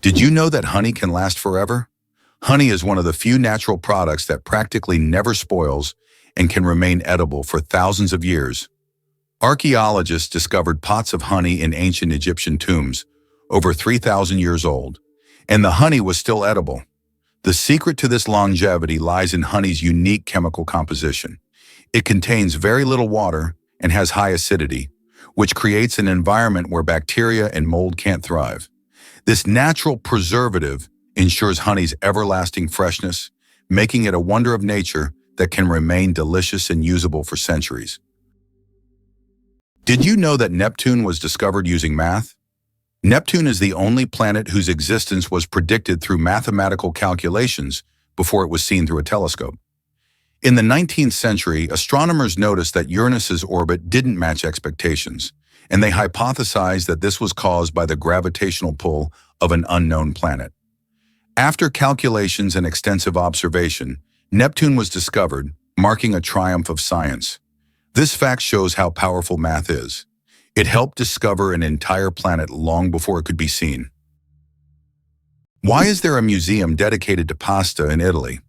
Did you know that honey can last forever? Honey is one of the few natural products that practically never spoils and can remain edible for thousands of years. Archaeologists discovered pots of honey in ancient Egyptian tombs, over 3,000 years old, and the honey was still edible. The secret to this longevity lies in honey's unique chemical composition. It contains very little water and has high acidity, which creates an environment where bacteria and mold can't thrive. This natural preservative ensures honey's everlasting freshness, making it a wonder of nature that can remain delicious and usable for centuries. Did you know that Neptune was discovered using math? Neptune is the only planet whose existence was predicted through mathematical calculations before it was seen through a telescope. In the 19th century, astronomers noticed that Uranus's orbit didn't match expectations, and they hypothesized that this was caused by the gravitational pull of an unknown planet. After calculations and extensive observation, Neptune was discovered, marking a triumph of science. This fact shows how powerful math is. It helped discover an entire planet long before it could be seen. Why is there a museum dedicated to pasta in Italy?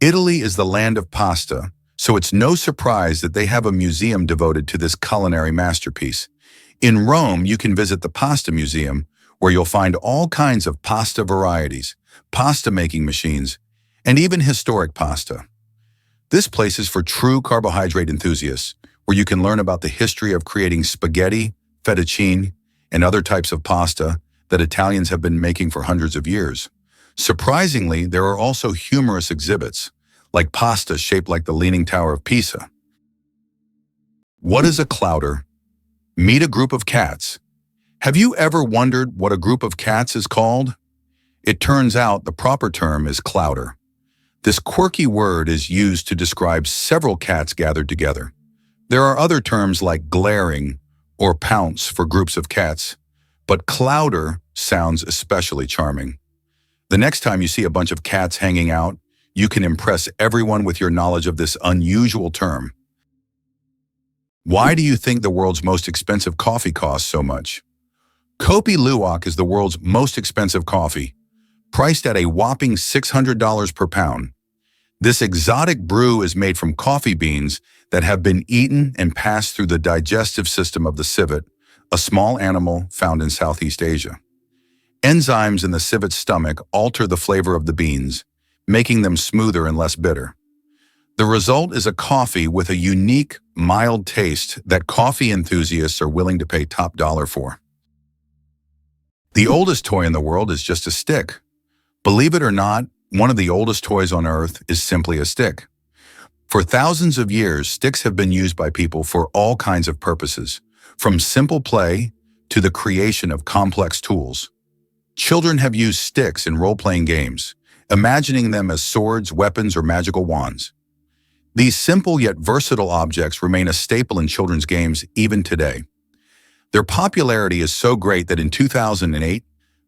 Italy is the land of pasta, so it's no surprise that they have a museum devoted to this culinary masterpiece. In Rome, you can visit the Pasta Museum, where you'll find all kinds of pasta varieties, pasta-making machines, and even historic pasta. This place is for true carbohydrate enthusiasts, where you can learn about the history of creating spaghetti, fettuccine, and other types of pasta that Italians have been making for hundreds of years. Surprisingly, there are also humorous exhibits, like pasta shaped like the Leaning Tower of Pisa. What is a clowder? Meet a group of cats. Have you ever wondered what a group of cats is called? It turns out the proper term is clowder. This quirky word is used to describe several cats gathered together. There are other terms like glaring or pounce for groups of cats, but clowder sounds especially charming. The next time you see a bunch of cats hanging out, you can impress everyone with your knowledge of this unusual term. Why do you think the world's most expensive coffee costs so much? Kopi Luwak is the world's most expensive coffee, priced at a whopping $600 per pound. This exotic brew is made from coffee beans that have been eaten and passed through the digestive system of the civet, a small animal found in Southeast Asia. Enzymes in the civet's stomach alter the flavor of the beans, making them smoother and less bitter. The result is a coffee with a unique, mild taste that coffee enthusiasts are willing to pay top dollar for. The oldest toy in the world is just a stick. Believe it or not, one of the oldest toys on Earth is simply a stick. For thousands of years, sticks have been used by people for all kinds of purposes, from simple play to the creation of complex tools. Children have used sticks in role-playing games, imagining them as swords, weapons, or magical wands. These simple yet versatile objects remain a staple in children's games even today. Their popularity is so great that in 2008,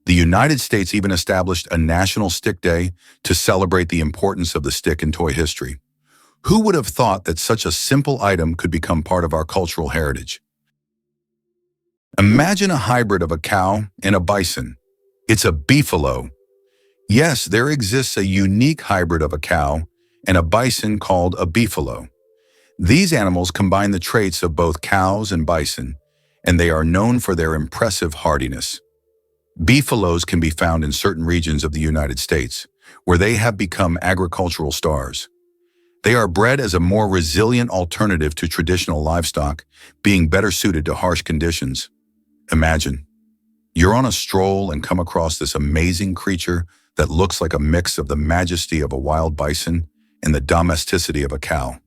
the United States even established a National Stick Day to celebrate the importance of the stick in toy history. Who would have thought that such a simple item could become part of our cultural heritage? Imagine a hybrid of a cow and a bison. It's a beefalo. Yes, there exists a unique hybrid of a cow and a bison called a beefalo. These animals combine the traits of both cows and bison, and they are known for their impressive hardiness. Beefalos can be found in certain regions of the United States, where they have become agricultural stars. They are bred as a more resilient alternative to traditional livestock, being better suited to harsh conditions. Imagine, you're on a stroll and come across this amazing creature that looks like a mix of the majesty of a wild bison and the domesticity of a cow.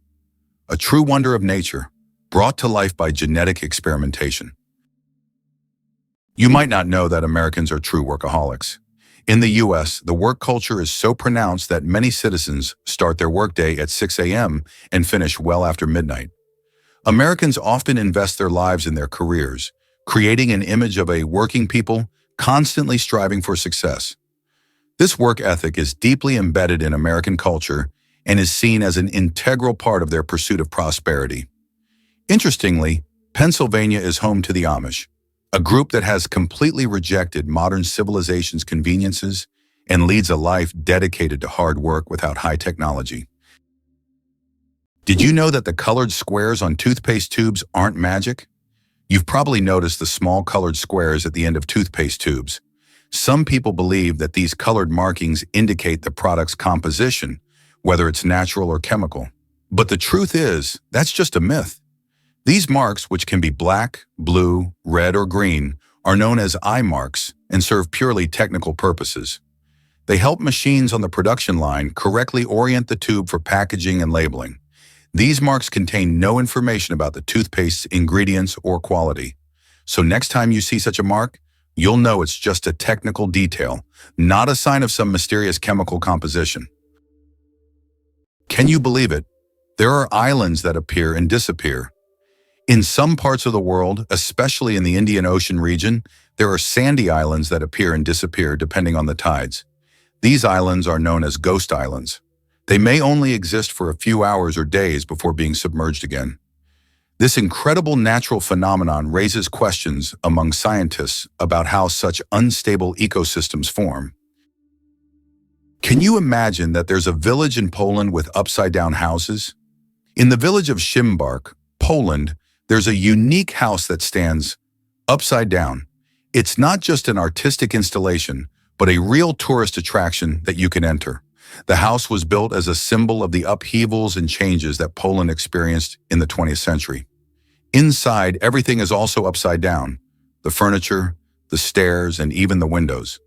A true wonder of nature, brought to life by genetic experimentation. You might not know that Americans are true workaholics. In the U.S., the work culture is so pronounced that many citizens start their workday at 6 a.m. and finish well after midnight. Americans often invest their lives in their careers, creating an image of a working people constantly striving for success. This work ethic is deeply embedded in American culture and is seen as an integral part of their pursuit of prosperity. Interestingly, Pennsylvania is home to the Amish, a group that has completely rejected modern civilization's conveniences and leads a life dedicated to hard work without high technology. Did you know that the colored squares on toothpaste tubes aren't magic? You've probably noticed the small colored squares at the end of toothpaste tubes. Some people believe that these colored markings indicate the product's composition, whether it's natural or chemical. But the truth is, that's just a myth. These marks, which can be black, blue, red, or green, are known as eye marks and serve purely technical purposes. They help machines on the production line correctly orient the tube for packaging and labeling. These marks contain no information about the toothpaste's ingredients or quality. So next time you see such a mark, you'll know it's just a technical detail, not a sign of some mysterious chemical composition. Can you believe it? There are islands that appear and disappear. In some parts of the world, especially in the Indian Ocean region, there are sandy islands that appear and disappear depending on the tides. These islands are known as ghost islands. They may only exist for a few hours or days before being submerged again. This incredible natural phenomenon raises questions among scientists about how such unstable ecosystems form. Can you imagine that there's a village in Poland with upside-down houses? In the village of Szymbark, Poland, there's a unique house that stands upside down. It's not just an artistic installation, but a real tourist attraction that you can enter. The house was built as a symbol of the upheavals and changes that Poland experienced in the 20th century. Inside, everything is also upside down: the furniture, the stairs, and even the windows.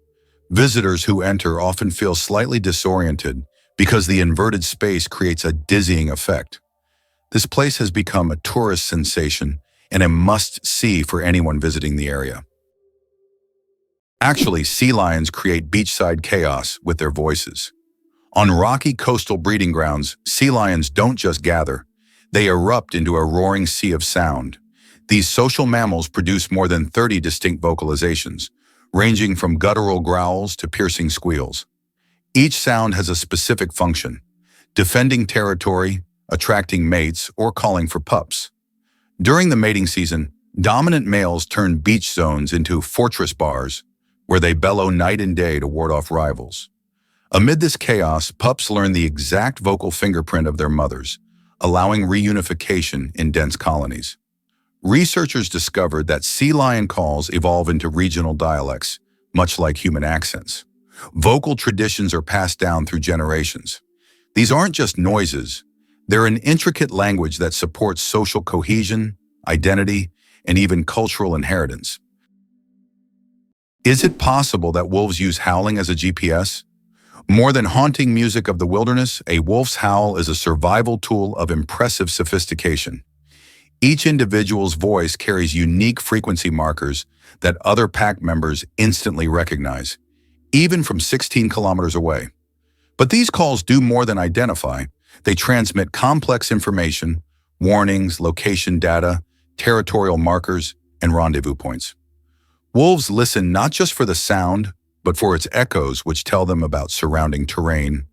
Visitors who enter often feel slightly disoriented because the inverted space creates a dizzying effect. This place has become a tourist sensation and a must-see for anyone visiting the area. Actually, sea lions create beachside chaos with their voices. On rocky coastal breeding grounds, sea lions don't just gather. They erupt into a roaring sea of sound. These social mammals produce more than 30 distinct vocalizations, ranging from guttural growls to piercing squeals. Each sound has a specific function: defending territory, attracting mates, or calling for pups. During the mating season, dominant males turn beach zones into fortress bars, where they bellow night and day to ward off rivals. Amid this chaos, pups learn the exact vocal fingerprint of their mothers, allowing reunification in dense colonies. Researchers discovered that sea lion calls evolve into regional dialects, much like human accents. Vocal traditions are passed down through generations. These aren't just noises. They're an intricate language that supports social cohesion, identity, and even cultural inheritance. Is it possible that wolves use howling as a GPS? More than haunting music of the wilderness, a wolf's howl is a survival tool of impressive sophistication. Each individual's voice carries unique frequency markers that other pack members instantly recognize, even from 16 kilometers away. But these calls do more than identify. They transmit complex information: warnings, location data, territorial markers, and rendezvous points. Wolves listen not just for the sound, but for its echoes, which tell them about surrounding terrain,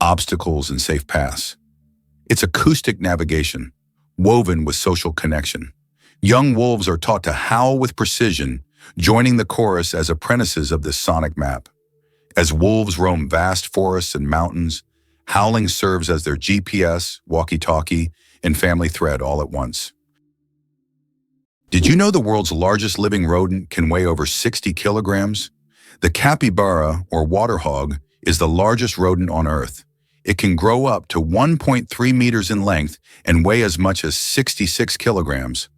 obstacles, and safe paths. It's acoustic navigation, woven with social connection. Young wolves are taught to howl with precision, joining the chorus as apprentices of this sonic map. As wolves roam vast forests and mountains, howling serves as their GPS, walkie-talkie, and family thread all at once. Did you know the world's largest living rodent can weigh over 60 kilograms? The capybara, or water hog, is the largest rodent on Earth. It can grow up to 1.3 meters in length and weigh as much as 66 kilograms.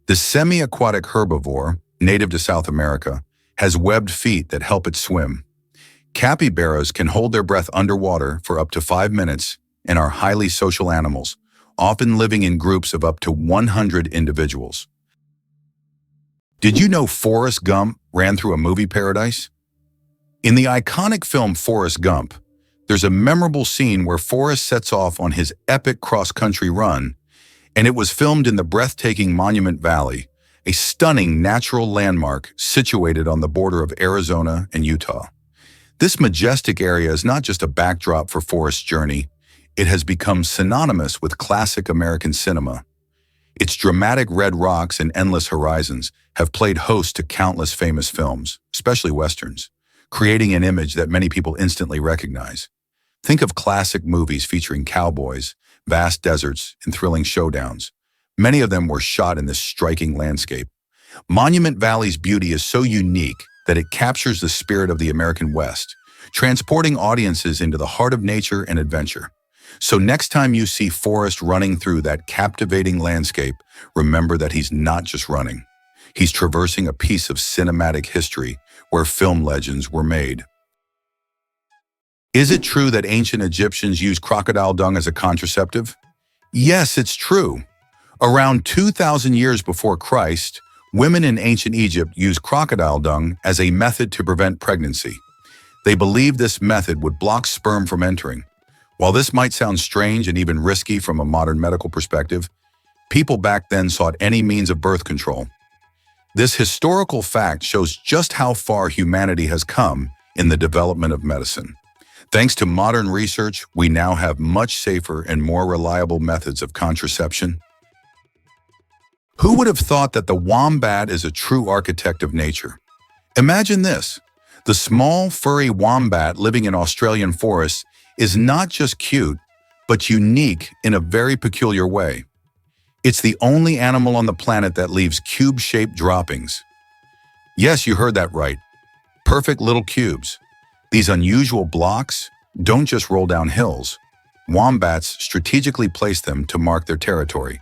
The semi-aquatic herbivore, native to South America, has webbed feet that help it swim. Capybaras can hold their breath underwater for up to 5 minutes and are highly social animals, often living in groups of up to 100 individuals. Did you know Forrest Gump ran through a movie paradise? In the iconic film Forrest Gump, there's a memorable scene where Forrest sets off on his epic cross-country run, and it was filmed in the breathtaking Monument Valley, a stunning natural landmark situated on the border of Arizona and Utah. This majestic area is not just a backdrop for Forrest's journey, it has become synonymous with classic American cinema. Its dramatic red rocks and endless horizons have played host to countless famous films, especially westerns, creating an image that many people instantly recognize. Think of classic movies featuring cowboys, vast deserts, and thrilling showdowns. Many of them were shot in this striking landscape. Monument Valley's beauty is so unique that it captures the spirit of the American West, transporting audiences into the heart of nature and adventure. So next time you see Forrest running through that captivating landscape, remember that he's not just running. He's traversing a piece of cinematic history where film legends were made. Is it true that ancient Egyptians used crocodile dung as a contraceptive? Yes, it's true. Around 2,000 years before Christ, women in ancient Egypt used crocodile dung as a method to prevent pregnancy. They believed this method would block sperm from entering. While this might sound strange and even risky from a modern medical perspective, people back then sought any means of birth control. This historical fact shows just how far humanity has come in the development of medicine. Thanks to modern research, we now have much safer and more reliable methods of contraception. Who would have thought that the wombat is a true architect of nature? Imagine this. The small, furry wombat living in Australian forests is not just cute, but unique in a very peculiar way. It's the only animal on the planet that leaves cube-shaped droppings. Yes, you heard that right. Perfect little cubes. These unusual blocks don't just roll down hills. Wombats strategically place them to mark their territory.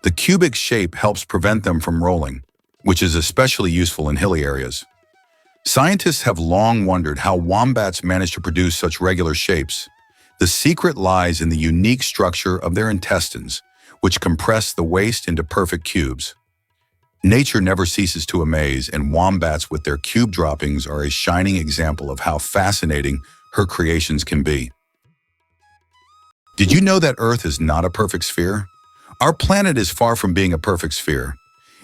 The cubic shape helps prevent them from rolling, which is especially useful in hilly areas. Scientists have long wondered how wombats manage to produce such regular shapes. The secret lies in the unique structure of their intestines, which compress the waste into perfect cubes. Nature never ceases to amaze, and wombats with their cube droppings are a shining example of how fascinating her creations can be. Did you know that Earth is not a perfect sphere? Our planet is far from being a perfect sphere.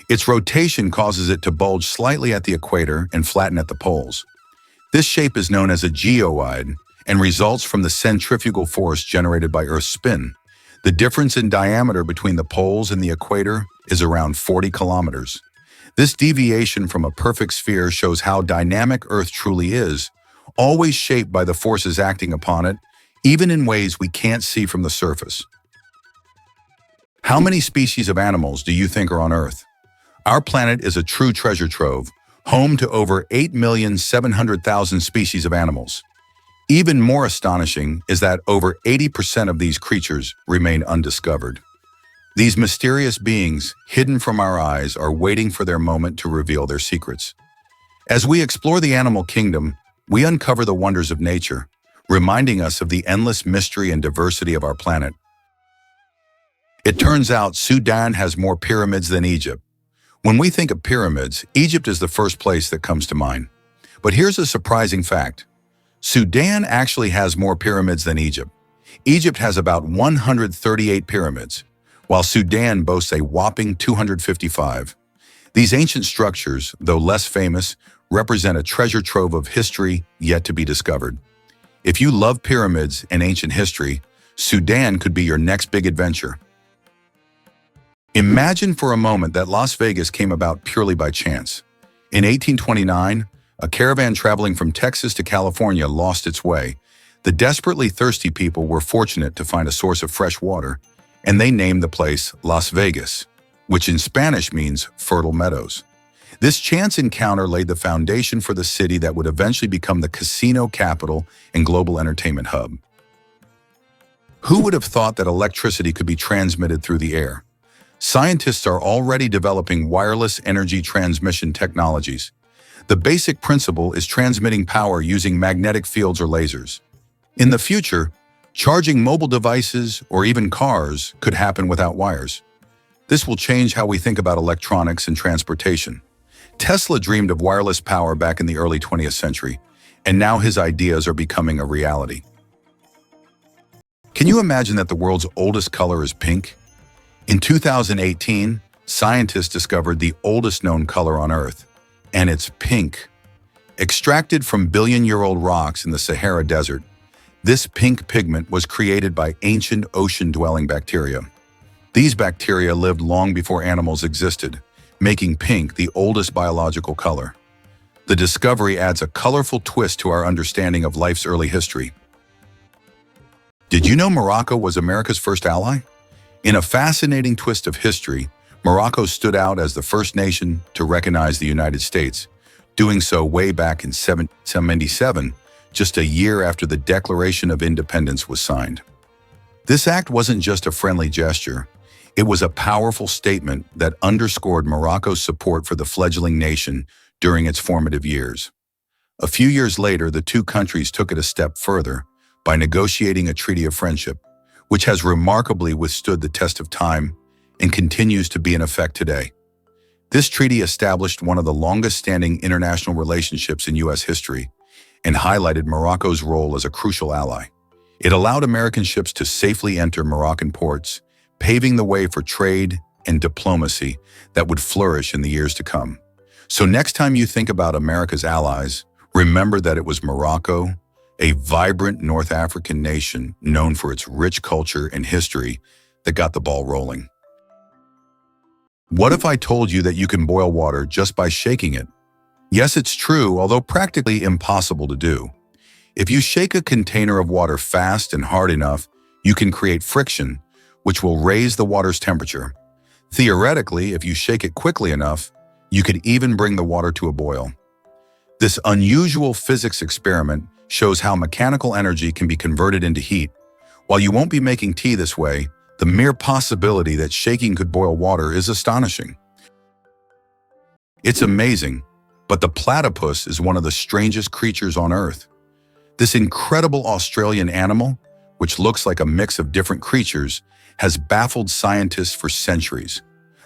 Its rotation causes it to bulge slightly at the equator and flatten at the poles. This shape is known as a geoid and results from the centrifugal force generated by Earth's spin. The difference in diameter between the poles and the equator is around 40 kilometers. This deviation from a perfect sphere shows how dynamic Earth truly is, always shaped by the forces acting upon it, even in ways we can't see from the surface. How many species of animals do you think are on Earth? Our planet is a true treasure trove, home to over 8,700,000 species of animals. Even more astonishing is that over 80% of these creatures remain undiscovered. These mysterious beings, hidden from our eyes, are waiting for their moment to reveal their secrets. As we explore the animal kingdom, we uncover the wonders of nature, reminding us of the endless mystery and diversity of our planet. It turns out Sudan has more pyramids than Egypt. When we think of pyramids, Egypt is the first place that comes to mind. But here's a surprising fact. Sudan actually has more pyramids than Egypt. Egypt has about 138 pyramids, while Sudan boasts a whopping 255. These ancient structures, though less famous, represent a treasure trove of history yet to be discovered. If you love pyramids and ancient history, Sudan could be your next big adventure. Imagine for a moment that Las Vegas came about purely by chance. In 1829, a caravan traveling from Texas to California lost its way. The desperately thirsty people were fortunate to find a source of fresh water, and they named the place Las Vegas, which in Spanish means fertile meadows. This chance encounter laid the foundation for the city that would eventually become the casino capital and global entertainment hub. Who would have thought that electricity could be transmitted through the air? Scientists are already developing wireless energy transmission technologies. The basic principle is transmitting power using magnetic fields or lasers. In the future, charging mobile devices or even cars could happen without wires. This will change how we think about electronics and transportation. Tesla dreamed of wireless power back in the early 20th century, and now his ideas are becoming a reality. Can you imagine that the world's oldest color is pink? In 2018, scientists discovered the oldest known color on Earth, and it's pink. Extracted from billion-year-old rocks in the Sahara Desert, this pink pigment was created by ancient ocean-dwelling bacteria. These bacteria lived long before animals existed, making pink the oldest biological color. The discovery adds a colorful twist to our understanding of life's early history. Did you know Morocco was America's first ally? In a fascinating twist of history, Morocco stood out as the first nation to recognize the United States, doing so way back in 1777, just a year after the Declaration of Independence was signed. This act wasn't just a friendly gesture. It was a powerful statement that underscored Morocco's support for the fledgling nation during its formative years. A few years later, the two countries took it a step further by negotiating a treaty of friendship, which has remarkably withstood the test of time and continues to be in effect today. This treaty established one of the longest-standing international relationships in U.S. history and highlighted Morocco's role as a crucial ally. It allowed American ships to safely enter Moroccan ports, paving the way for trade and diplomacy that would flourish in the years to come. So next time you think about America's allies, remember that it was Morocco, a vibrant North African nation known for its rich culture and history, that got the ball rolling. What if I told you that you can boil water just by shaking it? Yes, it's true, although practically impossible to do. If you shake a container of water fast and hard enough, you can create friction, which will raise the water's temperature. Theoretically, if you shake it quickly enough, you could even bring the water to a boil. This unusual physics experiment shows how mechanical energy can be converted into heat. While you won't be making tea this way, the mere possibility that shaking could boil water is astonishing. It's amazing, but the platypus is one of the strangest creatures on Earth. This incredible Australian animal, which looks like a mix of different creatures, has baffled scientists for centuries.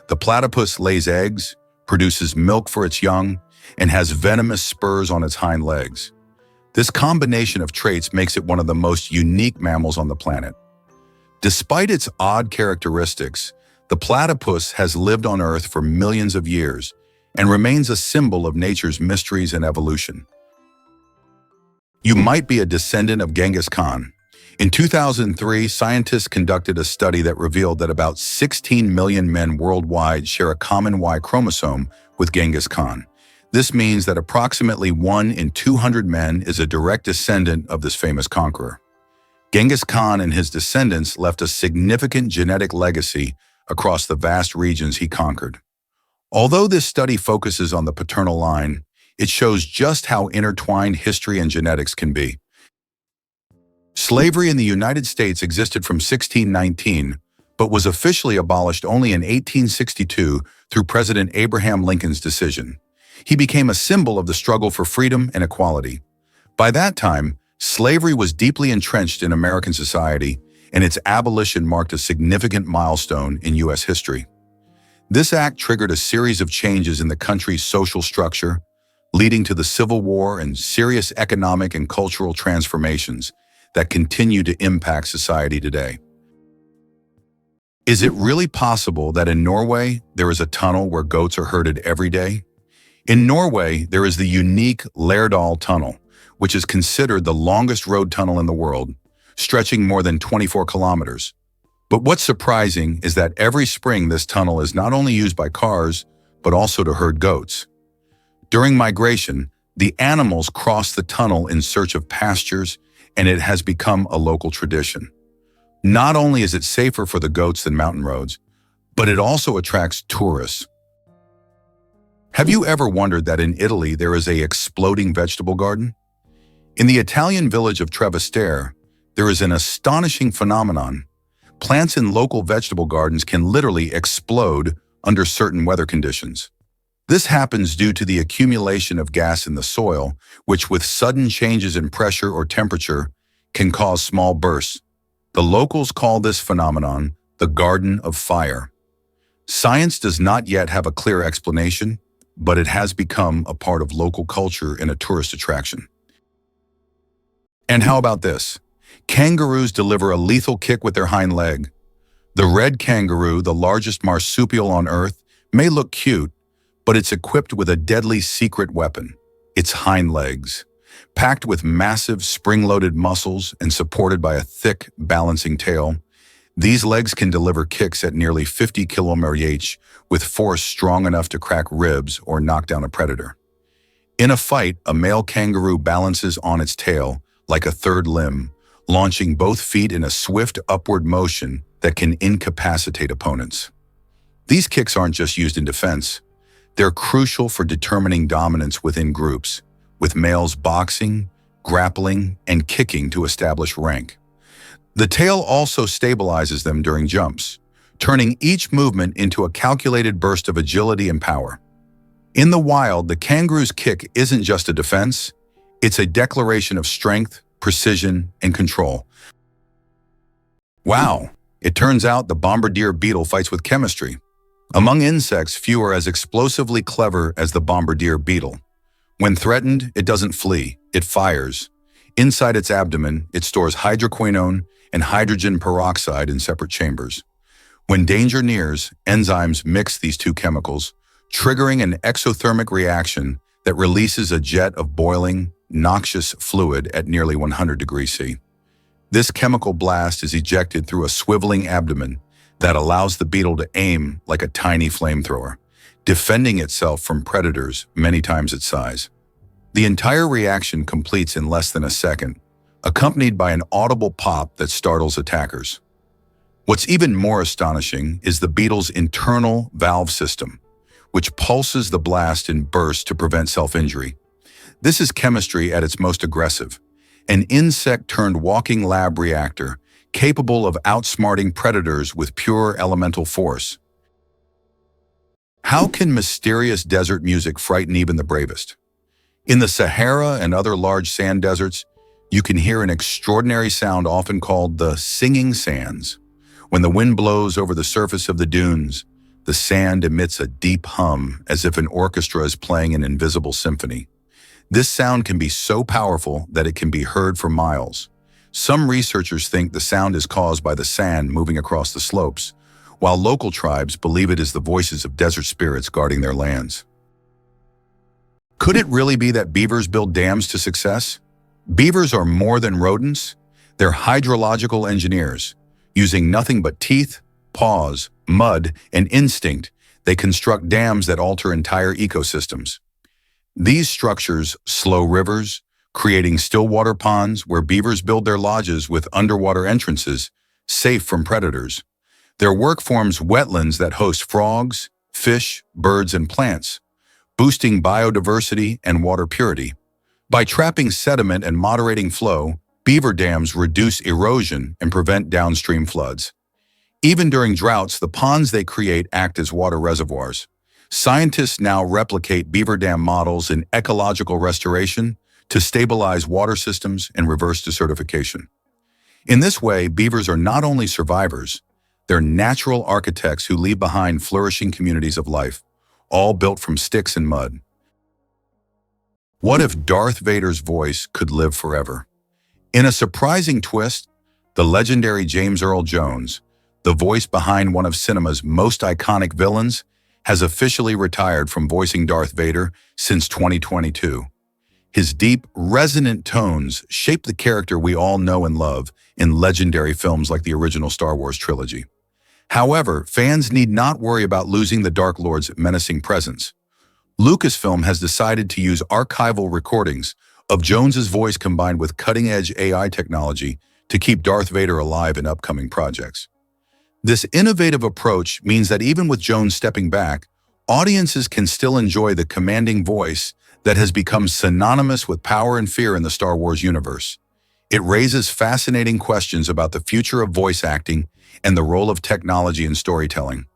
The platypus lays eggs, produces milk for its young, and has venomous spurs on its hind legs. This combination of traits makes it one of the most unique mammals on the planet. Despite its odd characteristics, the platypus has lived on Earth for millions of years and remains a symbol of nature's mysteries and evolution. You might be a descendant of Genghis Khan. In 2003, scientists conducted a study that revealed that about 16 million men worldwide share a common Y chromosome with Genghis Khan. This means that approximately 1 in 200 men is a direct descendant of this famous conqueror. Genghis Khan and his descendants left a significant genetic legacy across the vast regions he conquered. Although this study focuses on the paternal line, it shows just how intertwined history and genetics can be. Slavery in the United States existed from 1619, but was officially abolished only in 1862 through President Abraham Lincoln's decision. He became a symbol of the struggle for freedom and equality. By that time, slavery was deeply entrenched in American society, and its abolition marked a significant milestone in U.S. history. This act triggered a series of changes in the country's social structure, leading to the Civil War and serious economic and cultural transformations that continue to impact society today. Is it really possible that in Norway there is a tunnel where goats are herded every day? In Norway, there is the unique Lærdal Tunnel, which is considered the longest road tunnel in the world, stretching more than 24 kilometers. But what's surprising is that every spring this tunnel is not only used by cars, but also to herd goats. During migration, the animals cross the tunnel in search of pastures, and it has become a local tradition. Not only is it safer for the goats than mountain roads, but it also attracts tourists. Have you ever wondered that in Italy there is an exploding vegetable garden? In the Italian village of Trevestare, there is an astonishing phenomenon. Plants in local vegetable gardens can literally explode under certain weather conditions. This happens due to the accumulation of gas in the soil, which with sudden changes in pressure or temperature can cause small bursts. The locals call this phenomenon the Garden of Fire. Science does not yet have a clear explanation, but it has become a part of local culture and a tourist attraction. And how about this? Kangaroos deliver a lethal kick with their hind leg. The red kangaroo, the largest marsupial on Earth, may look cute, but it's equipped with a deadly secret weapon, its hind legs. Packed with massive spring-loaded muscles and supported by a thick, balancing tail, These legs can deliver kicks at nearly 50 km/h with force strong enough to crack ribs or knock down a predator. In a fight, a male kangaroo balances on its tail like a third limb, launching both feet in a swift upward motion that can incapacitate opponents. These kicks aren't just used in defense. They're crucial for determining dominance within groups, with males boxing, grappling, and kicking to establish rank. The tail also stabilizes them during jumps, turning each movement into a calculated burst of agility and power. In the wild, the kangaroo's kick isn't just a defense, it's a declaration of strength, precision, and control. Wow, it turns out the bombarder beetle fights with chemistry. Among insects, few are as explosively clever as the bombarder beetle. When threatened, it doesn't flee, it fires. Inside its abdomen, it stores hydroquinone and hydrogen peroxide in separate chambers. When danger nears, enzymes mix these two chemicals, triggering an exothermic reaction that releases a jet of boiling, noxious fluid at nearly 100 degrees C. This chemical blast is ejected through a swiveling abdomen that allows the beetle to aim like a tiny flamethrower, defending itself from predators many times its size. The entire reaction completes in less than a second, accompanied by an audible pop that startles attackers. What's even more astonishing is the beetle's internal valve system, which pulses the blast in bursts to prevent self-injury. This is chemistry at its most aggressive, an insect-turned walking lab reactor capable of outsmarting predators with pure elemental force. How can mysterious desert music frighten even the bravest? In the Sahara and other large sand deserts, you can hear an extraordinary sound often called the singing sands. When the wind blows over the surface of the dunes, the sand emits a deep hum as if an orchestra is playing an invisible symphony. This sound can be so powerful that it can be heard for miles. Some researchers think the sound is caused by the sand moving across the slopes, while local tribes believe it is the voices of desert spirits guarding their lands. Could it really be that beavers build dams to success? Beavers are more than rodents. They're hydrological engineers. Using nothing but teeth, paws, mud, and instinct, they construct dams that alter entire ecosystems. These structures slow rivers, creating stillwater ponds where beavers build their lodges with underwater entrances, safe from predators. Their work forms wetlands that host frogs, fish, birds, and plants, boosting biodiversity and water purity. By trapping sediment and moderating flow, beaver dams reduce erosion and prevent downstream floods. Even during droughts, the ponds they create act as water reservoirs. Scientists now replicate beaver dam models in ecological restoration to stabilize water systems and reverse desertification. In this way, beavers are not only survivors, they're natural architects who leave behind flourishing communities of life, all built from sticks and mud. What if Darth Vader's voice could live forever? In a surprising twist, the legendary James Earl Jones, the voice behind one of cinema's most iconic villains, has officially retired from voicing Darth Vader since 2022. His deep, resonant tones shape the character we all know and love in legendary films like the original Star Wars trilogy. However, fans need not worry about losing the Dark Lord's menacing presence. Lucasfilm has decided to use archival recordings of Jones's voice combined with cutting-edge AI technology to keep Darth Vader alive in upcoming projects. This innovative approach means that even with Jones stepping back, audiences can still enjoy the commanding voice that has become synonymous with power and fear in the Star Wars universe. It raises fascinating questions about the future of voice acting and the role of technology in storytelling.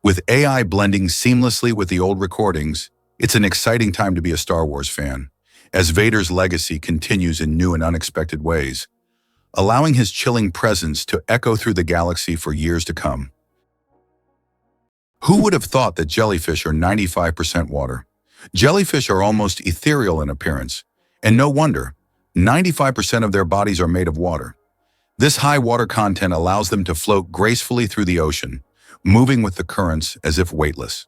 With AI blending seamlessly with the old recordings, it's an exciting time to be a Star Wars fan, as Vader's legacy continues in new and unexpected ways, allowing his chilling presence to echo through the galaxy for years to come. Who would have thought that jellyfish are 95% water? Jellyfish are almost ethereal in appearance, and no wonder, 95% of their bodies are made of water. This high water content allows them to float gracefully through the ocean, moving with the currents as if weightless.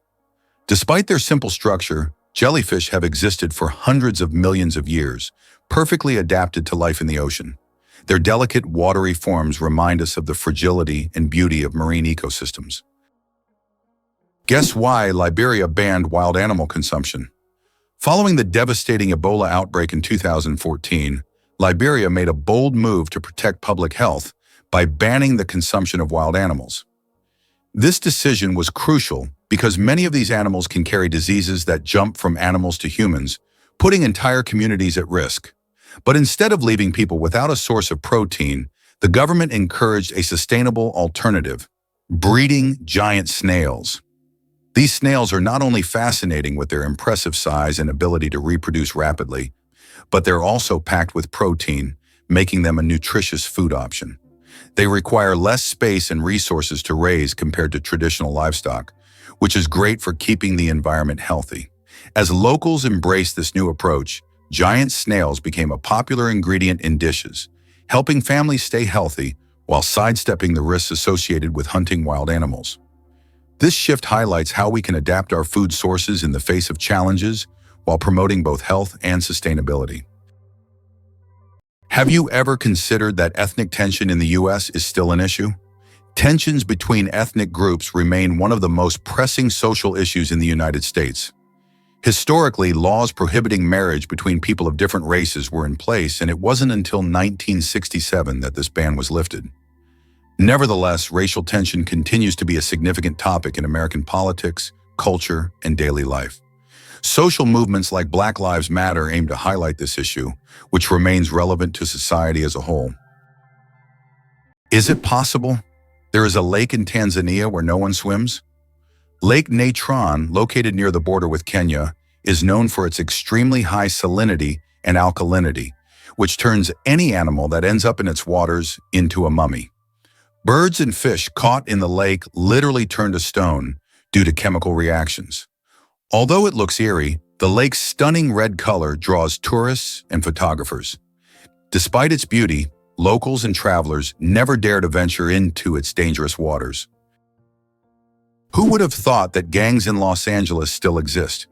Despite their simple structure, jellyfish have existed for hundreds of millions of years, perfectly adapted to life in the ocean. Their delicate, watery forms remind us of the fragility and beauty of marine ecosystems. Guess why Liberia banned wild animal consumption? Following the devastating Ebola outbreak in 2014, Liberia made a bold move to protect public health by banning the consumption of wild animals. This decision was crucial because many of these animals can carry diseases that jump from animals to humans, putting entire communities at risk. But instead of leaving people without a source of protein, the government encouraged a sustainable alternative: breeding giant snails. These snails are not only fascinating with their impressive size and ability to reproduce rapidly, but they're also packed with protein, making them a nutritious food option. They require less space and resources to raise compared to traditional livestock, which is great for keeping the environment healthy. As locals embraced this new approach, giant snails became a popular ingredient in dishes, helping families stay healthy while sidestepping the risks associated with hunting wild animals. This shift highlights how we can adapt our food sources in the face of challenges while promoting both health and sustainability. Have you ever considered that ethnic tension in the U.S. is still an issue? Tensions between ethnic groups remain one of the most pressing social issues in the United States. Historically, laws prohibiting marriage between people of different races were in place, and it wasn't until 1967 that this ban was lifted. Nevertheless, racial tension continues to be a significant topic in American politics, culture, and daily life. Social movements like Black Lives Matter aim to highlight this issue, which remains relevant to society as a whole. Is it possible there is a lake in Tanzania where no one swims? Lake Natron, located near the border with Kenya, is known for its extremely high salinity and alkalinity, which turns any animal that ends up in its waters into a mummy. Birds and fish caught in the lake literally turn to stone due to chemical reactions. Although it looks eerie, the lake's stunning red color draws tourists and photographers. Despite its beauty, locals and travelers never dare to venture into its dangerous waters. Who would have thought that gangs in Los Angeles still exist?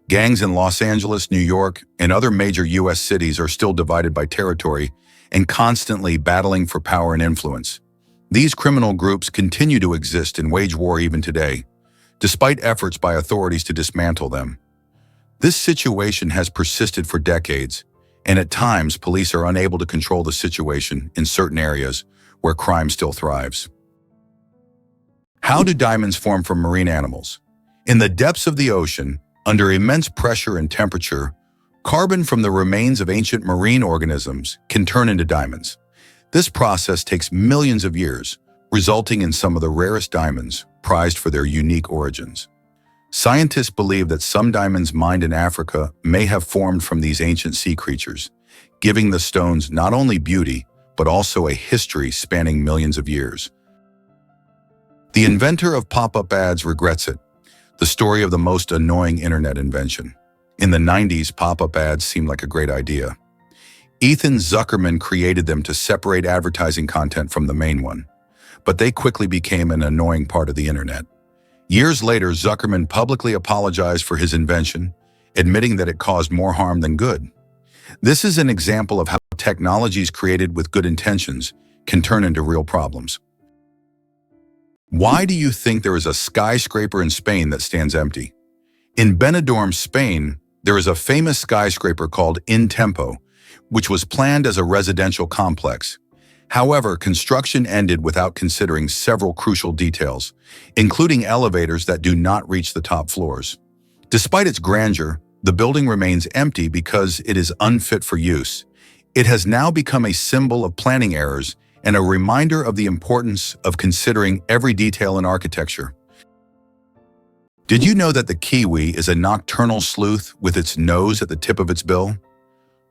Gangs in Los Angeles, New York, and other major U.S. cities are still divided by territory and constantly battling for power and influence. These criminal groups continue to exist and wage war even today, despite efforts by authorities to dismantle them. This situation has persisted for decades, and at times police are unable to control the situation in certain areas where crime still thrives. How do diamonds form from marine animals? In the depths of the ocean, under immense pressure and temperature, carbon from the remains of ancient marine organisms can turn into diamonds. This process takes millions of years, resulting in some of the rarest diamonds, prized for their unique origins. Scientists believe that some diamonds mined in Africa may have formed from these ancient sea creatures, giving the stones not only beauty, but also a history spanning millions of years. The inventor of pop-up ads regrets it, the story of the most annoying internet invention. In the 90s, pop-up ads seemed like a great idea. Ethan Zuckerman created them to separate advertising content from the main one, but they quickly became an annoying part of the internet. Years later, Zuckerman publicly apologized for his invention, admitting that it caused more harm than good. This is an example of how technologies created with good intentions can turn into real problems. Why do you think there is a skyscraper in Spain that stands empty? In Benidorm, Spain, there is a famous skyscraper called In Tempo, which was planned as a residential complex. However, construction ended without considering several crucial details, including elevators that do not reach the top floors. Despite its grandeur, the building remains empty because it is unfit for use. It has now become a symbol of planning errors and a reminder of the importance of considering every detail in architecture. Did you know that the kiwi is a nocturnal sleuth with its nose at the tip of its bill?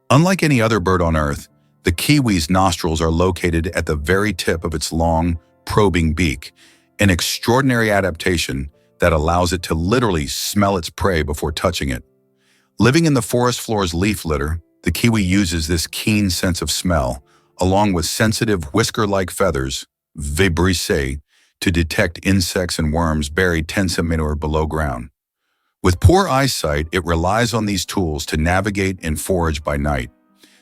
Unlike any other bird on Earth, the kiwi's nostrils are located at the very tip of its long, probing beak, an extraordinary adaptation that allows it to literally smell its prey before touching it. Living in the forest floor's leaf litter, the kiwi uses this keen sense of smell, along with sensitive whisker-like feathers, vibrissae, to detect insects and worms buried 10 centimeters below ground. With poor eyesight, it relies on these tools to navigate and forage by night.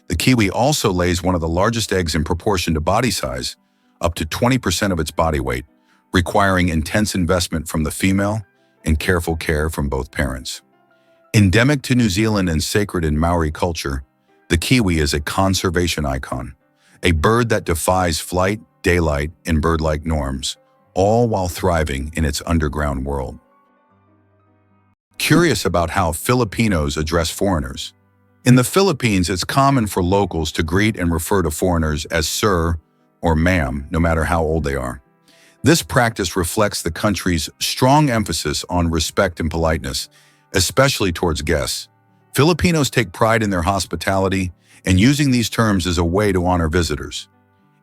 The kiwi also lays one of the largest eggs in proportion to body size, up to 20% of its body weight, requiring intense investment from the female and careful care from both parents. Endemic to New Zealand and sacred in Maori culture, the kiwi is a conservation icon, a bird that defies flight, daylight, and bird-like norms, all while thriving in its underground world. Curious about how Filipinos address foreigners? In the Philippines, it's common for locals to greet and refer to foreigners as sir or ma'am, no matter how old they are. This practice reflects the country's strong emphasis on respect and politeness, especially towards guests. Filipinos take pride in their hospitality, and using these terms is a way to honor visitors.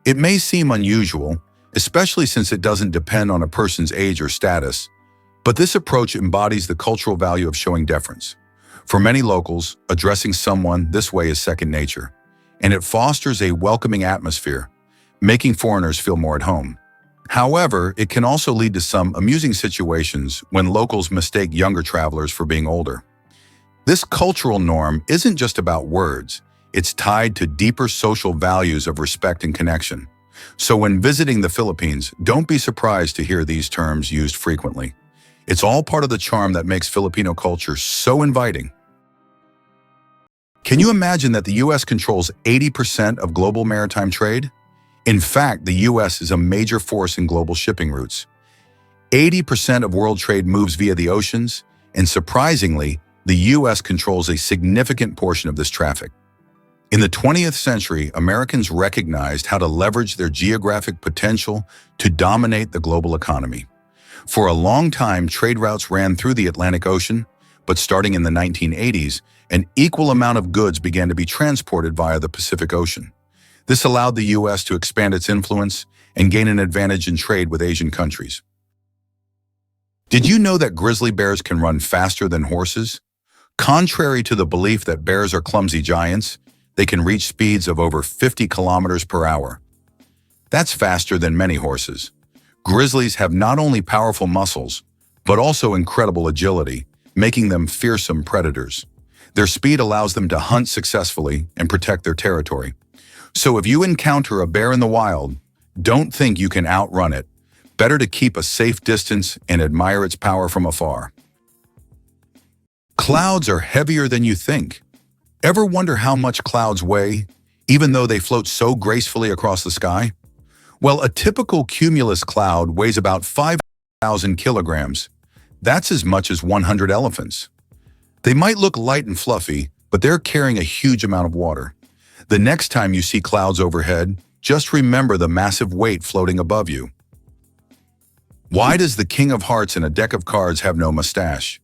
It may seem unusual, especially since it doesn't depend on a person's age or status, but this approach embodies the cultural value of showing deference. For many locals, addressing someone this way is second nature, and it fosters a welcoming atmosphere, making foreigners feel more at home. However, it can also lead to some amusing situations when locals mistake younger travelers for being older. This cultural norm isn't just about words, it's tied to deeper social values of respect and connection. So when visiting the Philippines, don't be surprised to hear these terms used frequently. It's all part of the charm that makes Filipino culture so inviting. Can you imagine that the US controls 80% of global maritime trade? In fact, the US is a major force in global shipping routes. 80% of world trade moves via the oceans, and surprisingly, the US controls a significant portion of this traffic. In the 20th century, Americans recognized how to leverage their geographic potential to dominate the global economy. For a long time, trade routes ran through the Atlantic Ocean, but starting in the 1980s, an equal amount of goods began to be transported via the Pacific Ocean. This allowed the US to expand its influence and gain an advantage in trade with Asian countries. Did you know that grizzly bears can run faster than horses? Contrary to the belief that bears are clumsy giants, they can reach speeds of over 50 kilometers per hour. That's faster than many horses. Grizzlies have not only powerful muscles, but also incredible agility, making them fearsome predators. Their speed allows them to hunt successfully and protect their territory. So if you encounter a bear in the wild, don't think you can outrun it. Better to keep a safe distance and admire its power from afar. Clouds are heavier than you think. Ever wonder how much clouds weigh, even though they float so gracefully across the sky? Well, a typical cumulus cloud weighs about 5,000 kilograms. That's as much as 100 elephants. They might look light and fluffy, but they're carrying a huge amount of water. The next time you see clouds overhead, just remember the massive weight floating above you. Why does the King of Hearts in a deck of cards have no mustache?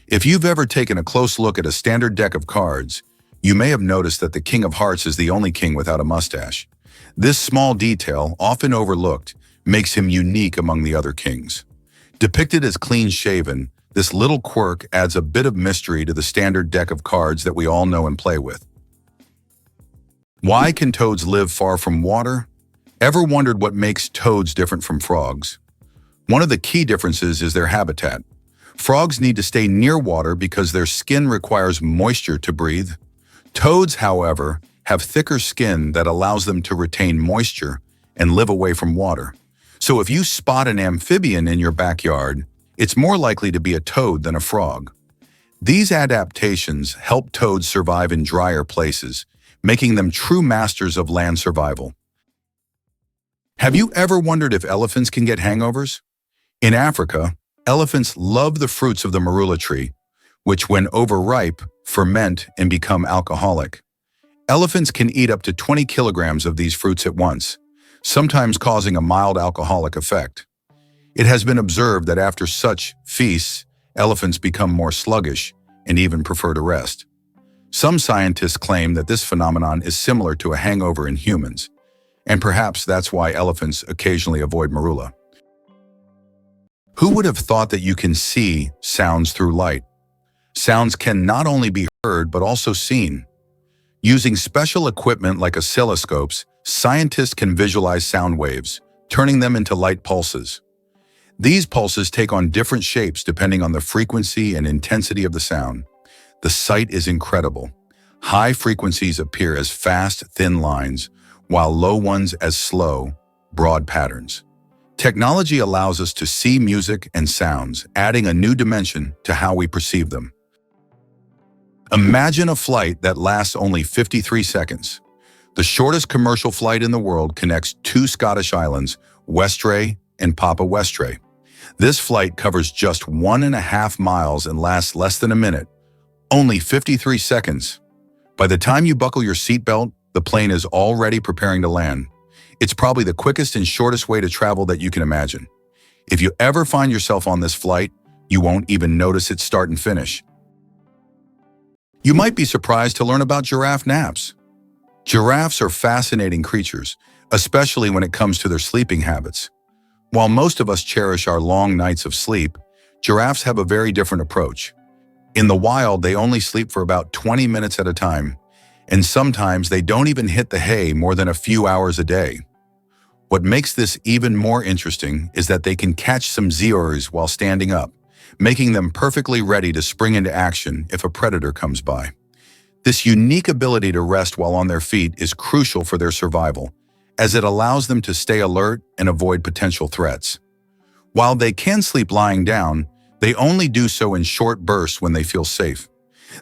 If you've ever taken a close look at a standard deck of cards, you may have noticed that the King of Hearts is the only king without a mustache. This small detail, often overlooked, makes him unique among the other kings. Depicted as clean-shaven, this little quirk adds a bit of mystery to the standard deck of cards that we all know and play with. Why can toads live far from water? Ever wondered what makes toads different from frogs? One of the key differences is their habitat. Frogs need to stay near water because their skin requires moisture to breathe. Toads, however, have thicker skin that allows them to retain moisture and live away from water. So if you spot an amphibian in your backyard, it's more likely to be a toad than a frog. These adaptations help toads survive in drier places, making them true masters of land survival. Have you ever wondered if elephants can get hangovers? In Africa, elephants love the fruits of the marula tree, which when overripe, ferment and become alcoholic. Elephants can eat up to 20 kilograms of these fruits at once, sometimes causing a mild alcoholic effect. It has been observed that after such feasts, elephants become more sluggish and even prefer to rest. Some scientists claim that this phenomenon is similar to a hangover in humans, and perhaps that's why elephants occasionally avoid marula. Who would have thought that you can see sounds through light? Sounds can not only be heard but also seen. Using special equipment like oscilloscopes, scientists can visualize sound waves, turning them into light pulses. These pulses take on different shapes depending on the frequency and intensity of the sound. The sight is incredible. High frequencies appear as fast, thin lines, while low ones as slow, broad patterns. Technology allows us to see music and sounds, adding a new dimension to how we perceive them. Imagine a flight that lasts only 53 seconds. The shortest commercial flight in the world connects two Scottish islands, Westray and Papa Westray. This flight covers just 1.5 miles and lasts less than a minute. Only 53 seconds. By the time you buckle your seatbelt, the plane is already preparing to land. It's probably the quickest and shortest way to travel that you can imagine. If you ever find yourself on this flight, you won't even notice its start and finish. You might be surprised to learn about giraffe naps. Giraffes are fascinating creatures, especially when it comes to their sleeping habits. While most of us cherish our long nights of sleep, giraffes have a very different approach. In the wild, they only sleep for about 20 minutes at a time, and sometimes they don't even hit the hay more than a few hours a day. What makes this even more interesting is that they can catch some zebras while standing up, making them perfectly ready to spring into action if a predator comes by. This unique ability to rest while on their feet is crucial for their survival, as it allows them to stay alert and avoid potential threats. While they can sleep lying down, they only do so in short bursts when they feel safe.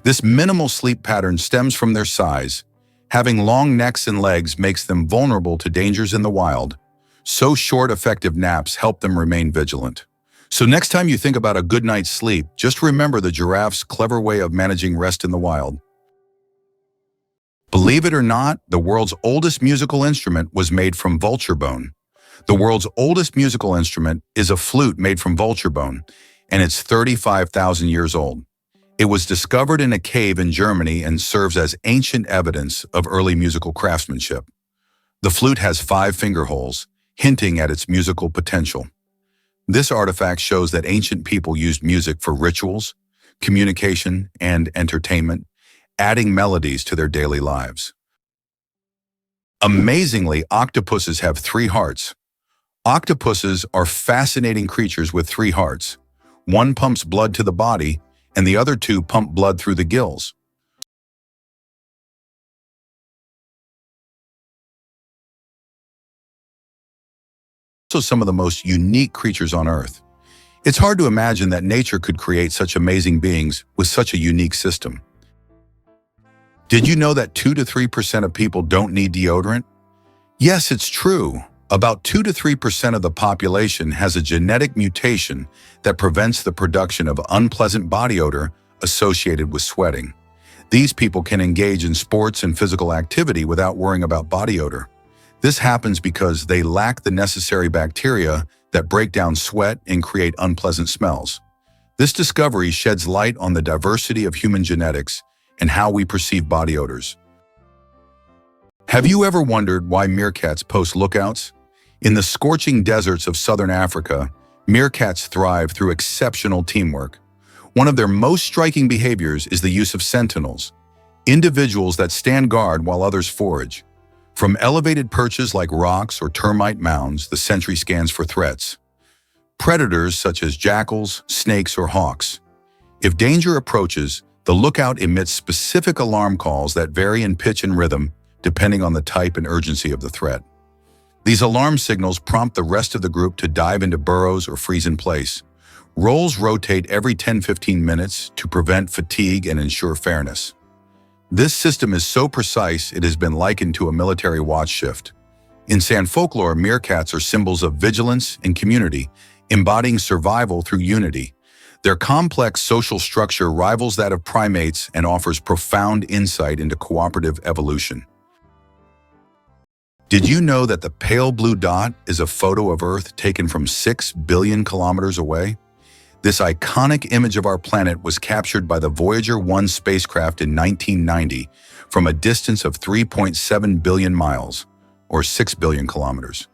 This minimal sleep pattern stems from their size. Having long necks and legs makes them vulnerable to dangers in the wild, so short, effective naps help them remain vigilant. So next time you think about a good night's sleep, just remember the giraffe's clever way of managing rest in the wild. Believe it or not, the world's oldest musical instrument was made from vulture bone. The world's oldest musical instrument is a flute made from vulture bone, and it's 35,000 years old. It was discovered in a cave in Germany and serves as ancient evidence of early musical craftsmanship. The flute has 5 finger holes, hinting at its musical potential. This artifact shows that ancient people used music for rituals, communication, and entertainment, adding melodies to their daily lives. Amazingly, octopuses have 3 hearts. Octopuses are fascinating creatures with 3 hearts. One pumps blood to the body, and the other 2 pump blood through the gills. Also some of the most unique creatures on Earth. It's hard to imagine that nature could create such amazing beings with such a unique system. Did you know that 2 to 3% of people don't need deodorant? Yes, it's true. About 2 to 3% of the population has a genetic mutation that prevents the production of unpleasant body odor associated with sweating. These people can engage in sports and physical activity without worrying about body odor. This happens because they lack the necessary bacteria that break down sweat and create unpleasant smells. This discovery sheds light on the diversity of human genetics and how we perceive body odors. Have you ever wondered why meerkats post lookouts? In the scorching deserts of southern Africa, meerkats thrive through exceptional teamwork. One of their most striking behaviors is the use of sentinels, individuals that stand guard while others forage. From elevated perches like rocks or termite mounds, the sentry scans for threats. Predators such as jackals, snakes, or hawks. If danger approaches, the lookout emits specific alarm calls that vary in pitch and rhythm depending on the type and urgency of the threat. These alarm signals prompt the rest of the group to dive into burrows or freeze in place. Roles rotate every 10-15 minutes to prevent fatigue and ensure fairness. This system is so precise it has been likened to a military watch shift. In San folklore, meerkats are symbols of vigilance and community, embodying survival through unity. Their complex social structure rivals that of primates and offers profound insight into cooperative evolution. Did you know that the pale blue dot is a photo of Earth taken from 6 billion kilometers away? This iconic image of our planet was captured by the Voyager 1 spacecraft in 1990 from a distance of 3.7 billion miles, or 6 billion kilometers.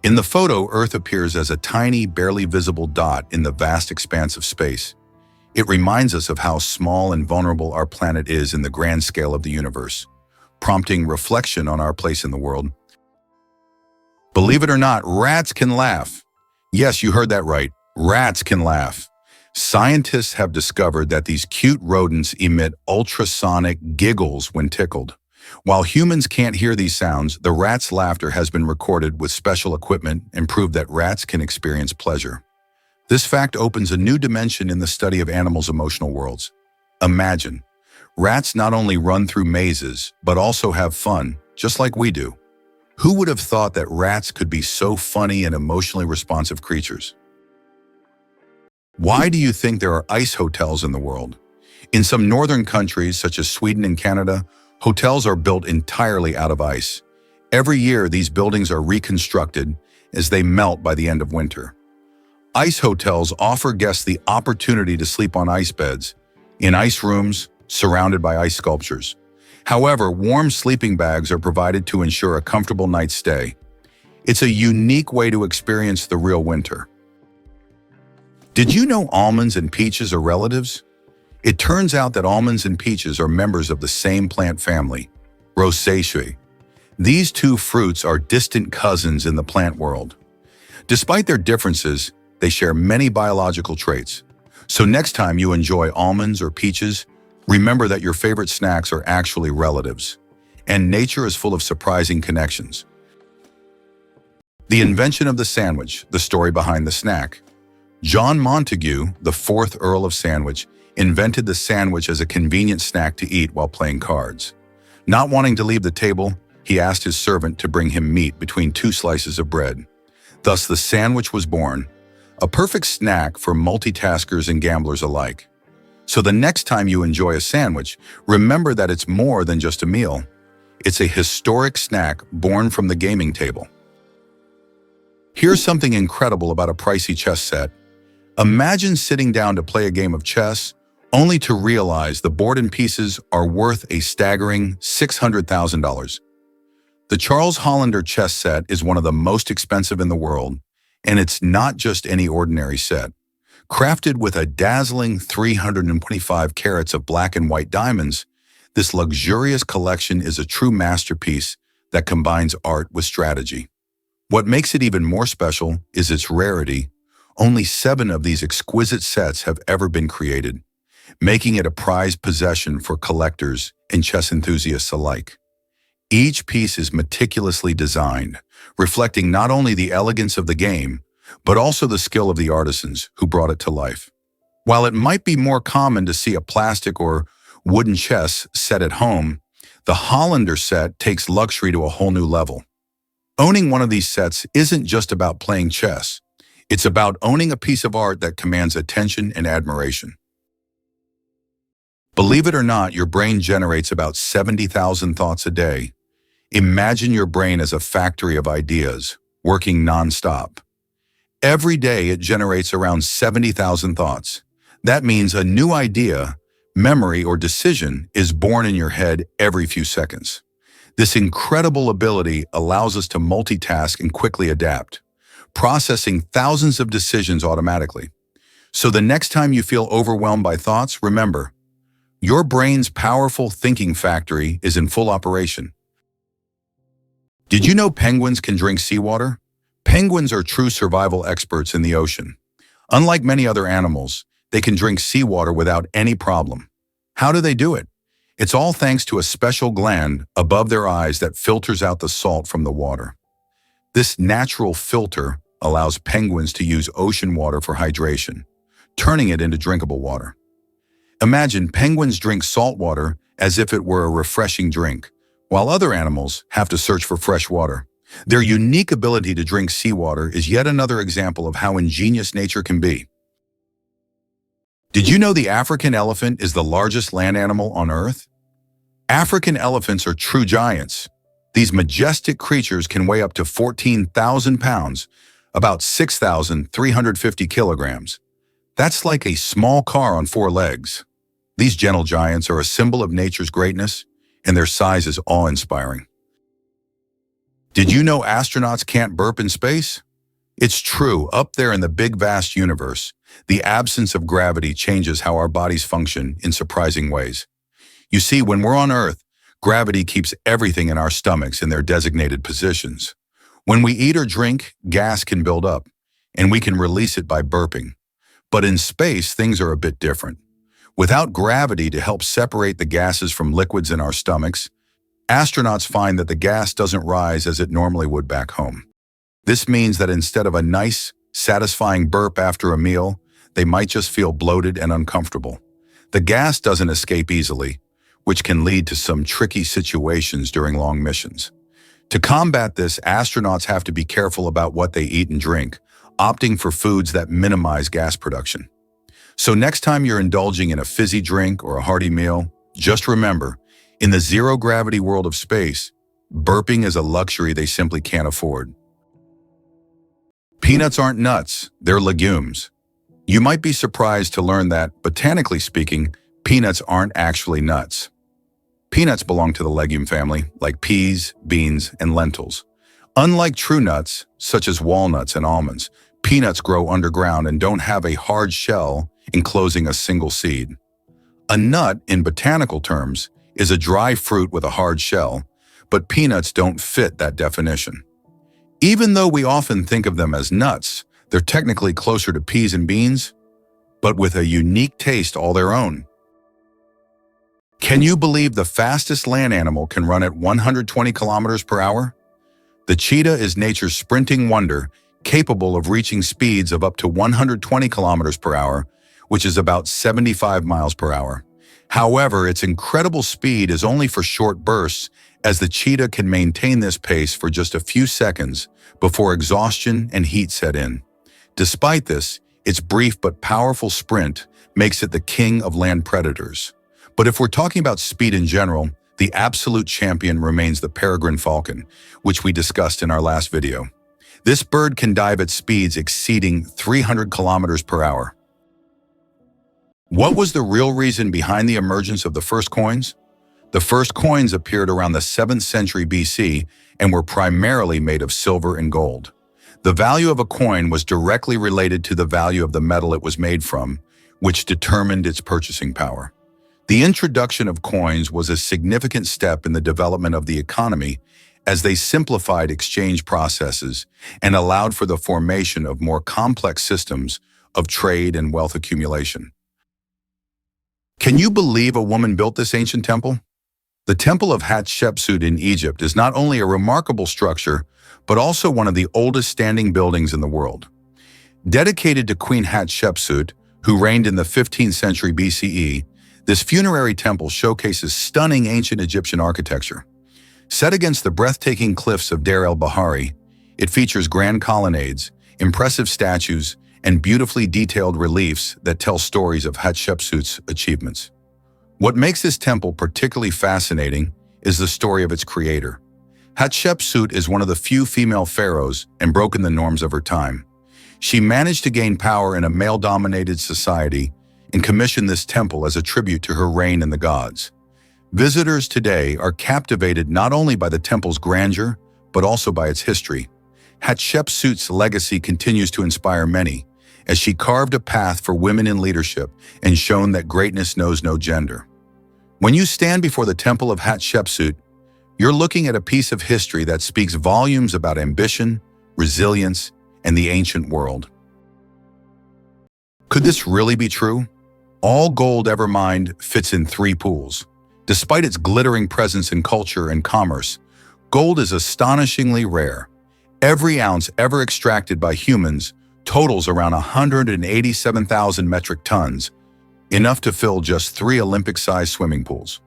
In the photo, Earth appears as a tiny, barely visible dot in the vast expanse of space. It reminds us of how small and vulnerable our planet is in the grand scale of the universe, prompting reflection on our place in the world. Believe it or not, rats can laugh. Yes, you heard that right. Rats can laugh. Scientists have discovered that these cute rodents emit ultrasonic giggles when tickled. While humans can't hear these sounds, the rat's laughter has been recorded with special equipment and proved that rats can experience pleasure. This fact opens a new dimension in the study of animals' emotional worlds. Imagine, rats not only run through mazes, but also have fun, just like we do. Who would have thought that rats could be so funny and emotionally responsive creatures? Why do you think there are ice hotels in the world? In some northern countries, such as Sweden and Canada, hotels are built entirely out of ice. Every year, these buildings are reconstructed as they melt by the end of winter. Ice hotels offer guests the opportunity to sleep on ice beds, in ice rooms, surrounded by ice sculptures. However, warm sleeping bags are provided to ensure a comfortable night's stay. It's a unique way to experience the real winter. Did you know almonds and peaches are relatives? It turns out that almonds and peaches are members of the same plant family, Rosaceae. These two fruits are distant cousins in the plant world. Despite their differences, they share many biological traits. So next time you enjoy almonds or peaches, remember that your favorite snacks are actually relatives. And nature is full of surprising connections. The invention of the sandwich, the story behind the snack. John Montagu, the 4th Earl of Sandwich, invented the sandwich as a convenient snack to eat while playing cards. Not wanting to leave the table, he asked his servant to bring him meat between 2 slices of bread. Thus the sandwich was born, a perfect snack for multitaskers and gamblers alike. So the next time you enjoy a sandwich, remember that it's more than just a meal. It's a historic snack born from the gaming table. Here's something incredible about a pricey chess set. Imagine sitting down to play a game of chess, only to realize the board and pieces are worth a staggering $600,000. The Charles Hollander chess set is one of the most expensive in the world, and it's not just any ordinary set. Crafted with a dazzling 325 carats of black and white diamonds, this luxurious collection is a true masterpiece that combines art with strategy. What makes it even more special is its rarity. Only 7 of these exquisite sets have ever been created, making it a prized possession for collectors and chess enthusiasts alike. Each piece is meticulously designed, reflecting not only the elegance of the game, but also the skill of the artisans who brought it to life. While it might be more common to see a plastic or wooden chess set at home, the Hollander set takes luxury to a whole new level. Owning one of these sets isn't just about playing chess. It's about owning a piece of art that commands attention and admiration. Believe it or not, your brain generates about 70,000 thoughts a day. Imagine your brain as a factory of ideas, working nonstop. Every day it generates around 70,000 thoughts. That means a new idea, memory, or decision is born in your head every few seconds. This incredible ability allows us to multitask and quickly adapt, processing thousands of decisions automatically. So the next time you feel overwhelmed by thoughts, remember, your brain's powerful thinking factory is in full operation. Did you know penguins can drink seawater? Penguins are true survival experts in the ocean. Unlike many other animals, they can drink seawater without any problem. How do they do it? It's all thanks to a special gland above their eyes that filters out the salt from the water. This natural filter allows penguins to use ocean water for hydration, turning it into drinkable water. Imagine penguins drink salt water as if it were a refreshing drink, while other animals have to search for fresh water. Their unique ability to drink seawater is yet another example of how ingenious nature can be. Did you know the African elephant is the largest land animal on Earth? African elephants are true giants. These majestic creatures can weigh up to 14,000 pounds, about 6,350 kilograms. That's like a small car on 4 legs. These gentle giants are a symbol of nature's greatness, and their size is awe-inspiring. Did you know astronauts can't burp in space? It's true, up there in the big vast universe, the absence of gravity changes how our bodies function in surprising ways. You see, when we're on Earth, gravity keeps everything in our stomachs in their designated positions. When we eat or drink, gas can build up, and we can release it by burping. But in space, things are a bit different. Without gravity to help separate the gases from liquids in our stomachs, astronauts find that the gas doesn't rise as it normally would back home. This means that instead of a nice, satisfying burp after a meal, they might just feel bloated and uncomfortable. The gas doesn't escape easily, which can lead to some tricky situations during long missions. To combat this, astronauts have to be careful about what they eat and drink, opting for foods that minimize gas production. So next time you're indulging in a fizzy drink or a hearty meal, just remember, in the zero-gravity world of space, burping is a luxury they simply can't afford. Peanuts aren't nuts, they're legumes. You might be surprised to learn that, botanically speaking, peanuts aren't actually nuts. Peanuts belong to the legume family, like peas, beans, and lentils. Unlike true nuts, such as walnuts and almonds, peanuts grow underground and don't have a hard shell enclosing a single seed. A nut, in botanical terms, is a dry fruit with a hard shell, but peanuts don't fit that definition. Even though we often think of them as nuts, they're technically closer to peas and beans, but with a unique taste all their own. Can you believe the fastest land animal can run at 120 kilometers per hour? The cheetah is nature's sprinting wonder, capable of reaching speeds of up to 120 kilometers per hour, which is about 75 miles per hour. However, its incredible speed is only for short bursts, as the cheetah can maintain this pace for just a few seconds before exhaustion and heat set in. Despite this, its brief but powerful sprint makes it the king of land predators. But if we're talking about speed in general, the absolute champion remains the peregrine falcon, which we discussed in our last video. This bird can dive at speeds exceeding 300 kilometers per hour. What was the real reason behind the emergence of the first coins? The first coins appeared around the 7th century BC and were primarily made of silver and gold. The value of a coin was directly related to the value of the metal it was made from, which determined its purchasing power. The introduction of coins was a significant step in the development of the economy, as they simplified exchange processes and allowed for the formation of more complex systems of trade and wealth accumulation. Can you believe a woman built this ancient temple? The Temple of Hatshepsut in Egypt is not only a remarkable structure, but also one of the oldest standing buildings in the world. Dedicated to Queen Hatshepsut, who reigned in the 15th century BCE, this funerary temple showcases stunning ancient Egyptian architecture. Set against the breathtaking cliffs of Deir el-Bahari, it features grand colonnades, impressive statues, and beautifully detailed reliefs that tell stories of Hatshepsut's achievements. What makes this temple particularly fascinating is the story of its creator. Hatshepsut is one of the few female pharaohs and broken the norms of her time. She managed to gain power in a male-dominated society and commissioned this temple as a tribute to her reign in the gods. Visitors today are captivated not only by the temple's grandeur, but also by its history. Hatshepsut's legacy continues to inspire many, as she carved a path for women in leadership and shown that greatness knows no gender. When you stand before the Temple of Hatshepsut, you're looking at a piece of history that speaks volumes about ambition, resilience, and the ancient world. Could this really be true? All gold ever mined fits in 3 pools. Despite its glittering presence in culture and commerce, gold is astonishingly rare. Every ounce ever extracted by humans totals around 187,000 metric tons, enough to fill just 3 Olympic-sized swimming pools.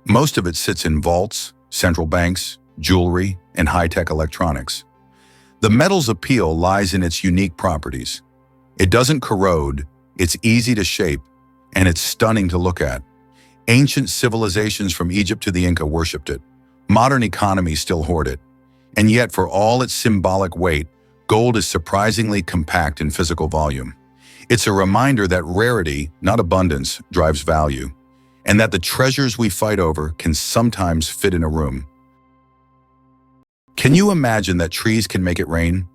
Most of it sits in vaults, central banks, jewelry, and high-tech electronics. The metal's appeal lies in its unique properties. It doesn't corrode, it's easy to shape, and it's stunning to look at. Ancient civilizations from Egypt to the Inca worshipped it. Modern economies still hoard it. And yet, for all its symbolic weight, gold is surprisingly compact in physical volume. It's a reminder that rarity, not abundance, drives value, and that the treasures we fight over can sometimes fit in a room. Can you imagine that trees can make it rain?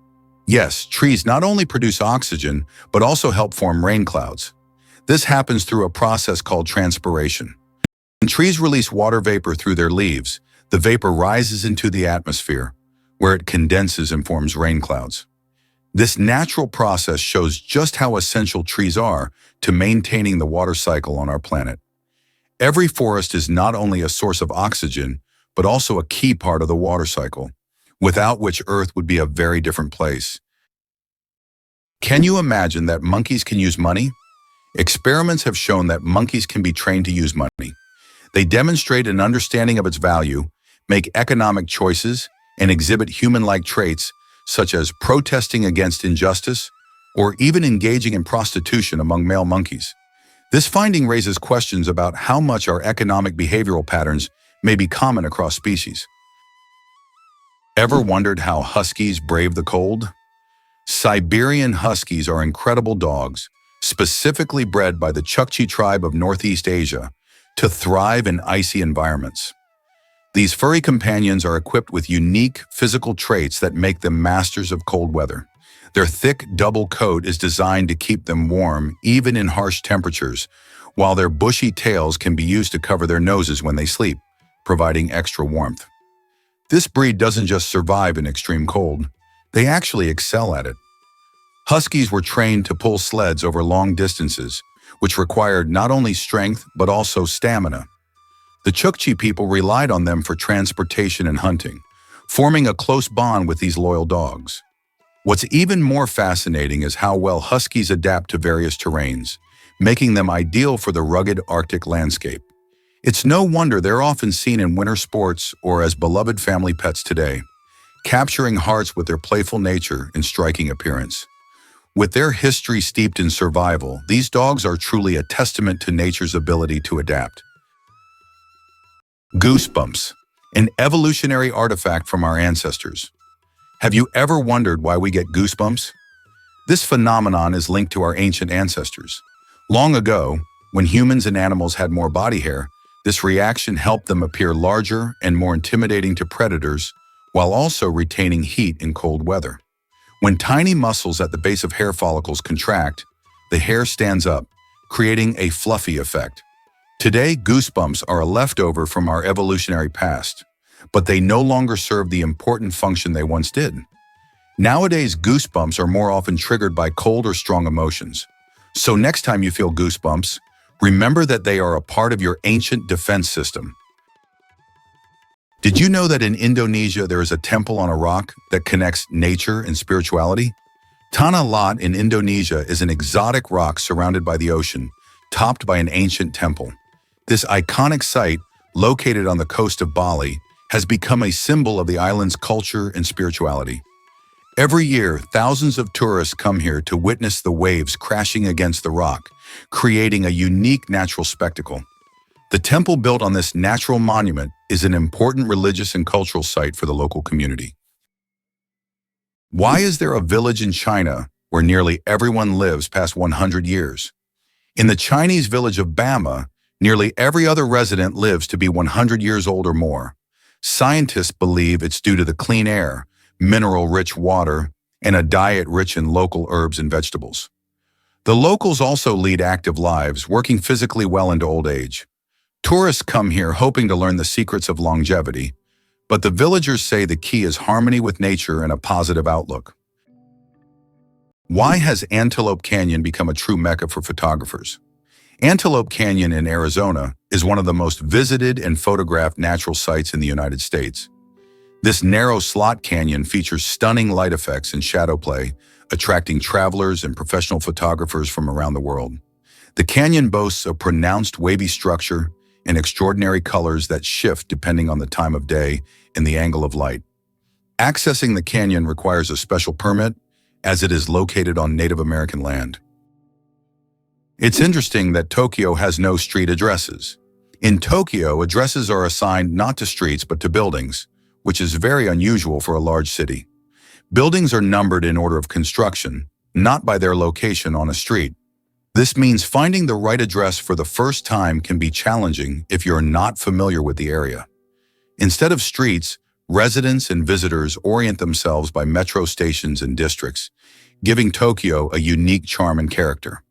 Yes, trees not only produce oxygen, but also help form rain clouds. This happens through a process called transpiration. When trees release water vapor through their leaves, the vapor rises into the atmosphere, where it condenses and forms rain clouds. This natural process shows just how essential trees are to maintaining the water cycle on our planet. Every forest is not only a source of oxygen, but also a key part of the water cycle, without which Earth would be a very different place. Can you imagine that monkeys can use money? Experiments have shown that monkeys can be trained to use money. They demonstrate an understanding of its value, make economic choices, and exhibit human-like traits such as protesting against injustice or even engaging in prostitution among male monkeys. This finding raises questions about how much our economic behavioral patterns may be common across species. Ever wondered how huskies brave the cold? Siberian huskies are incredible dogs, specifically bred by the Chukchi tribe of Northeast Asia to thrive in icy environments. These furry companions are equipped with unique physical traits that make them masters of cold weather. Their thick double coat is designed to keep them warm even in harsh temperatures, while their bushy tails can be used to cover their noses when they sleep, providing extra warmth. This breed doesn't just survive in extreme cold, they actually excel at it. Huskies were trained to pull sleds over long distances, which required not only strength but also stamina. The Chukchi people relied on them for transportation and hunting, forming a close bond with these loyal dogs. What's even more fascinating is how well huskies adapt to various terrains, making them ideal for the rugged Arctic landscape. It's no wonder they're often seen in winter sports or as beloved family pets today, capturing hearts with their playful nature and striking appearance. With their history steeped in survival, these dogs are truly a testament to nature's ability to adapt. Goosebumps, an evolutionary artifact from our ancestors. Have you ever wondered why we get goosebumps? This phenomenon is linked to our ancient ancestors. Long ago, when humans and animals had more body hair, this reaction helped them appear larger and more intimidating to predators, while also retaining heat in cold weather. When tiny muscles at the base of hair follicles contract, the hair stands up, creating a fluffy effect. Today, goosebumps are a leftover from our evolutionary past, but they no longer serve the important function they once did. Nowadays, goosebumps are more often triggered by cold or strong emotions. So next time you feel goosebumps, remember that they are a part of your ancient defense system. Did you know that in Indonesia there is a temple on a rock that connects nature and spirituality? Tanah Lot in Indonesia is an exotic rock surrounded by the ocean, topped by an ancient temple. This iconic site, located on the coast of Bali, has become a symbol of the island's culture and spirituality. Every year, thousands of tourists come here to witness the waves crashing against the rock, creating a unique natural spectacle. The temple built on this natural monument is an important religious and cultural site for the local community. Why is there a village in China where nearly everyone lives past 100 years? In the Chinese village of Bama, nearly every other resident lives to be 100 years old or more. Scientists believe it's due to the clean air, mineral-rich water, and a diet rich in local herbs and vegetables. The locals also lead active lives, working physically well into old age. Tourists come here hoping to learn the secrets of longevity, but the villagers say the key is harmony with nature and a positive outlook. Why has Antelope Canyon become a true mecca for photographers? Antelope Canyon in Arizona is one of the most visited and photographed natural sites in the United States. This narrow slot canyon features stunning light effects and shadow play, attracting travelers and professional photographers from around the world. The canyon boasts a pronounced wavy structure and extraordinary colors that shift depending on the time of day and the angle of light. Accessing the canyon requires a special permit, as it is located on Native American land. It's interesting that Tokyo has no street addresses. In Tokyo, addresses are assigned not to streets but to buildings, which is very unusual for a large city. Buildings are numbered in order of construction, not by their location on a street. This means finding the right address for the first time can be challenging if you're not familiar with the area. Instead of streets, residents and visitors orient themselves by metro stations and districts, giving Tokyo a unique charm and character.